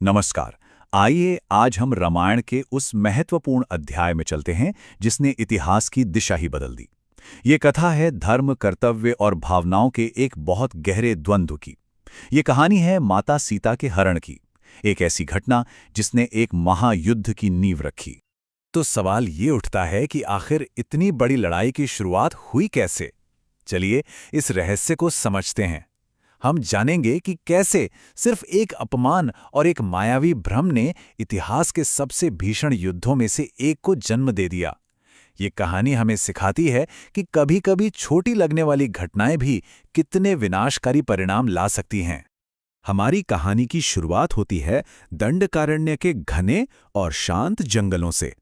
नमस्कार। आइए आज हम रामायण के उस महत्वपूर्ण अध्याय में चलते हैं जिसने इतिहास की दिशा ही बदल दी। ये कथा है धर्म, कर्तव्य और भावनाओं के एक बहुत गहरे द्वंद्व की। ये कहानी है माता सीता के हरण की, एक ऐसी घटना जिसने एक महायुद्ध की नींव रखी। तो सवाल ये उठता है कि आखिर इतनी बड़ी लड़ाई की शुरुआत हुई कैसे? चलिए इस रहस्य को समझते हैं। हम जानेंगे कि कैसे सिर्फ एक अपमान और एक मायावी भ्रम ने इतिहास के सबसे भीषण युद्धों में से एक को जन्म दे दिया। ये कहानी हमें सिखाती है कि कभी-कभी छोटी लगने वाली घटनाएं भी कितने विनाशकारी परिणाम ला सकती हैं। हमारी कहानी की शुरुआत होती है दंडकारण्य के घने और शांत जंगलों से।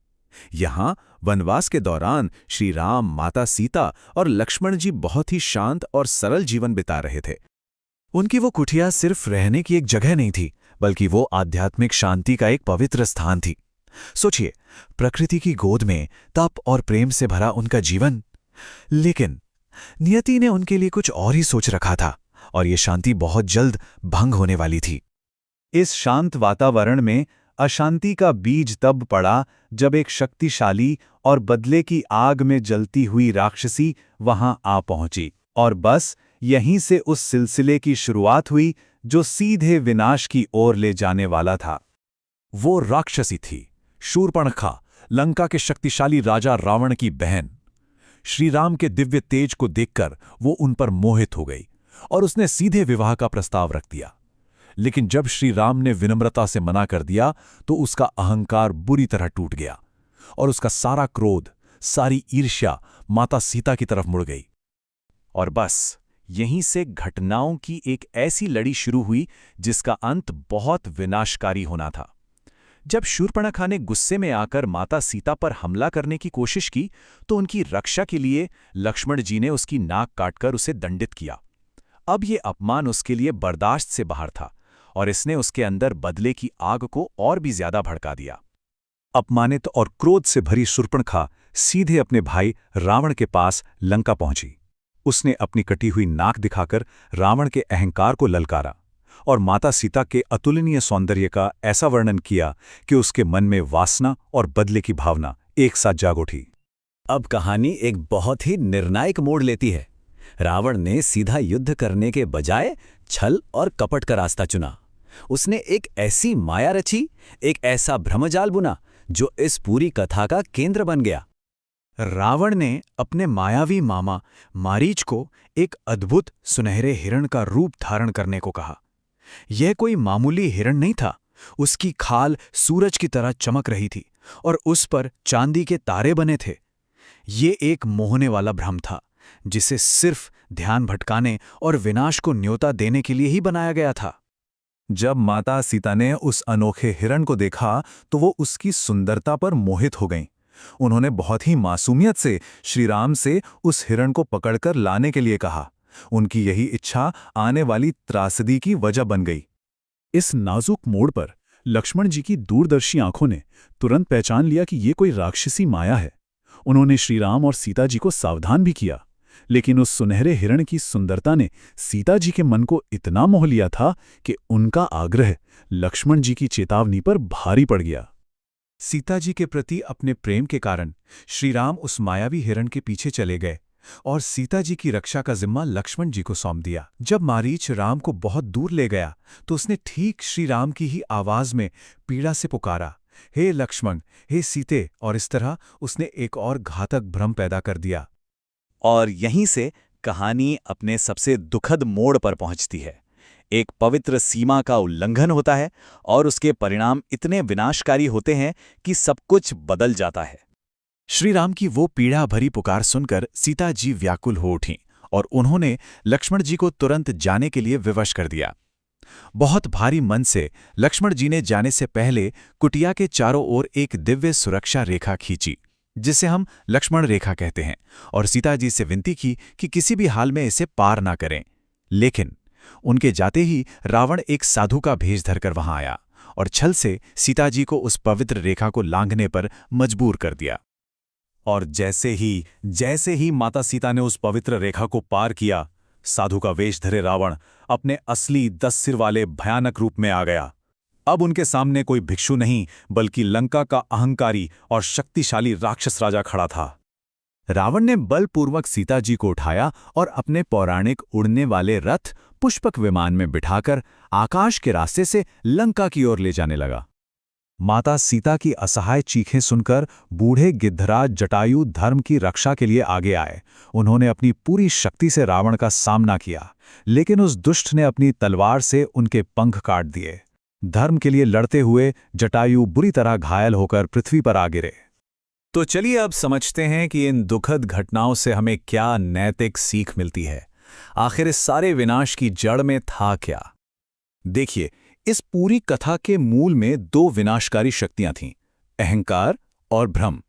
यहाँ वनवास के दौरान श्री राम, माता सीता और लक्ष्मण जी बहुत ही शांत और सरल जीवन बिता रहे थे। उनकी वो कुटिया सिर्फ रहने की एक जगह नहीं थी, बल्कि वो आध्यात्मिक शांति का एक पवित्र स्थान थी। सोचिए, प्रकृति की गोद में तप और प्रेम से भरा उनका जीवन। लेकिन नियति ने उनके लिए कुछ और ही सोच रखा था, और ये शांति बहुत जल्द भंग होने वाली थी। इस शांत वातावरण में अशांति का बीज तब पड़ा जब एक शक्तिशाली और बदले की आग में जलती हुई राक्षसी वहां आ पहुंची। और बस यहीं से उस सिलसिले की शुरुआत हुई जो सीधे विनाश की ओर ले जाने वाला था। वो राक्षसी थी शूर्पणखा, लंका के शक्तिशाली राजा रावण की बहन। श्री राम के दिव्य तेज को देखकर वो उन पर मोहित हो गई और उसने सीधे विवाह का प्रस्ताव रख दिया। लेकिन जब श्री राम ने विनम्रता से मना कर दिया तो उसका अहंकार बुरी तरह टूट गया और उसका सारा क्रोध, सारी ईर्ष्या माता सीता की तरफ मुड़ गई। और बस यहीं से घटनाओं की एक ऐसी लड़ी शुरू हुई जिसका अंत बहुत विनाशकारी होना था। जब शूर्पणखा ने गुस्से में आकर माता सीता पर हमला करने की कोशिश की तो उनकी रक्षा के लिए लक्ष्मण जी ने उसकी नाक काटकर उसे दंडित किया। अब ये अपमान उसके लिए बर्दाश्त से बाहर था और इसने उसके अंदर बदले की आग को और भी ज्यादा भड़का दिया। अपमानित और क्रोध से भरी शूर्पणखा सीधे अपने भाई रावण के पास लंका पहुंची। उसने अपनी कटी हुई नाक दिखाकर रावण के अहंकार को ललकारा और माता सीता के अतुलनीय सौंदर्य का ऐसा वर्णन किया कि उसके मन में वासना और बदले की भावना एक साथ जाग उठी। अब कहानी एक बहुत ही निर्णायक मोड़ लेती है। रावण ने सीधा युद्ध करने के बजाय छल और कपट का रास्ता चुना। उसने एक ऐसी माया रची, एक ऐसा भ्रमजाल बुना जो इस पूरी कथा का केंद्र बन गया। रावण ने अपने मायावी मामा मारीच को एक अद्भुत सुनहरे हिरण का रूप धारण करने को कहा। यह कोई मामूली हिरण नहीं था। उसकी खाल सूरज की तरह चमक रही थी और उस पर चांदी के तारे बने थे। ये एक मोहने वाला भ्रम था जिसे सिर्फ ध्यान भटकाने और विनाश को न्योता देने के लिए ही बनाया गया था। जब माता सीता ने उस अनोखे हिरण को देखा तो वो उसकी सुंदरता पर मोहित हो गईं। उन्होंने बहुत ही मासूमियत से श्री राम से उस हिरण को पकड़कर लाने के लिए कहा। उनकी यही इच्छा आने वाली त्रासदी की वजह बन गई। इस नाजुक मोड़ पर लक्ष्मण जी की दूरदर्शी आंखों ने तुरंत पहचान लिया कि ये कोई राक्षसी माया है। उन्होंने श्री राम और सीता जी को सावधान भी किया, लेकिन उस सुनहरे हिरण की सुंदरता ने सीता जी के मन को इतना मोह लिया था कि उनका आग्रह लक्ष्मण जी की चेतावनी पर भारी पड़ गया। सीता जी के प्रति अपने प्रेम के कारण श्री राम उस मायावी हिरण के पीछे चले गए और सीता जी की रक्षा का जिम्मा लक्ष्मण जी को सौंप दिया। जब मारीच राम को बहुत दूर ले गया तो उसने ठीक श्री राम की ही आवाज में पीड़ा से पुकारा, हे लक्ष्मण, हे सीते, और इस तरह उसने एक और घातक भ्रम पैदा कर दिया। और यहीं से कहानी अपने सबसे दुखद मोड़ पर पहुंचती है। एक पवित्र सीमा का उल्लंघन होता है और उसके परिणाम इतने विनाशकारी होते हैं कि सब कुछ बदल जाता है। श्री राम की वो पीड़ा भरी पुकार सुनकर सीता जी व्याकुल हो उठीं और उन्होंने लक्ष्मण जी को तुरंत जाने के लिए विवश कर दिया। बहुत भारी मन से लक्ष्मण जी ने जाने से पहले कुटिया के चारों ओर एक दिव्य सुरक्षा रेखा खींची, जिसे हम लक्ष्मण रेखा कहते हैं, और सीता जी से विनती की कि किसी भी हाल में इसे पार ना करें। लेकिन उनके जाते ही रावण एक साधु का भेष धरकर वहां आया और छल से सीता जी को उस पवित्र रेखा को लांघने पर मजबूर कर दिया। और जैसे ही माता सीता ने उस पवित्र रेखा को पार किया, साधु का वेश धरे रावण अपने असली 10 सिर वाले भयानक रूप में आ गया। अब उनके सामने कोई भिक्षु नहीं बल्कि लंका का अहंकारी और शक्तिशाली राक्षस राजा खड़ा था। रावण ने बलपूर्वक सीता जी को उठाया और अपने पौराणिक उड़ने वाले रथ पुष्पक विमान में बिठाकर आकाश के रास्ते से लंका की ओर ले जाने लगा। माता सीता की असहाय चीखें सुनकर बूढ़े गिद्धराज जटायु धर्म की रक्षा के लिए आगे आए। उन्होंने अपनी पूरी शक्ति से रावण का सामना किया, लेकिन उस दुष्ट ने अपनी तलवार से उनके पंख काट दिए। धर्म के लिए लड़ते हुए जटायु बुरी तरह घायल होकर पृथ्वी पर आ गिरे। तो चलिए अब समझते हैं कि इन दुखद घटनाओं से हमें क्या नैतिक सीख मिलती है। आखिर इस सारे विनाश की जड़ में था क्या? देखिए, इस पूरी कथा के मूल में दो विनाशकारी शक्तियां थीं, अहंकार और भ्रम।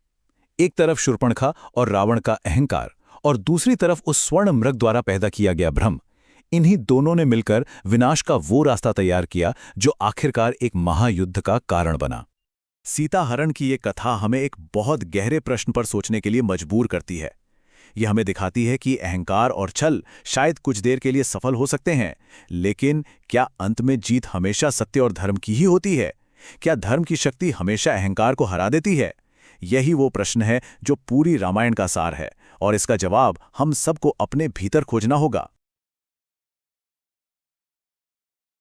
एक तरफ शूर्पणखा और रावण का अहंकार और दूसरी तरफ उस स्वर्ण मृग द्वारा पैदा किया गया भ्रम। इन्हीं दोनों ने मिलकर विनाश का वो रास्ता तैयार किया जो आखिरकार एक महायुद्ध का कारण बना। सीता हरण की ये कथा हमें एक बहुत गहरे प्रश्न पर सोचने के लिए मजबूर करती है। यह हमें दिखाती है कि अहंकार और छल शायद कुछ देर के लिए सफल हो सकते हैं, लेकिन क्या अंत में जीत हमेशा सत्य और धर्म की ही होती है? क्या धर्म की शक्ति हमेशा अहंकार को हरा देती है? यही वो प्रश्न है जो पूरी रामायण का सार है, और इसका जवाब हम सबको अपने भीतर खोजना होगा।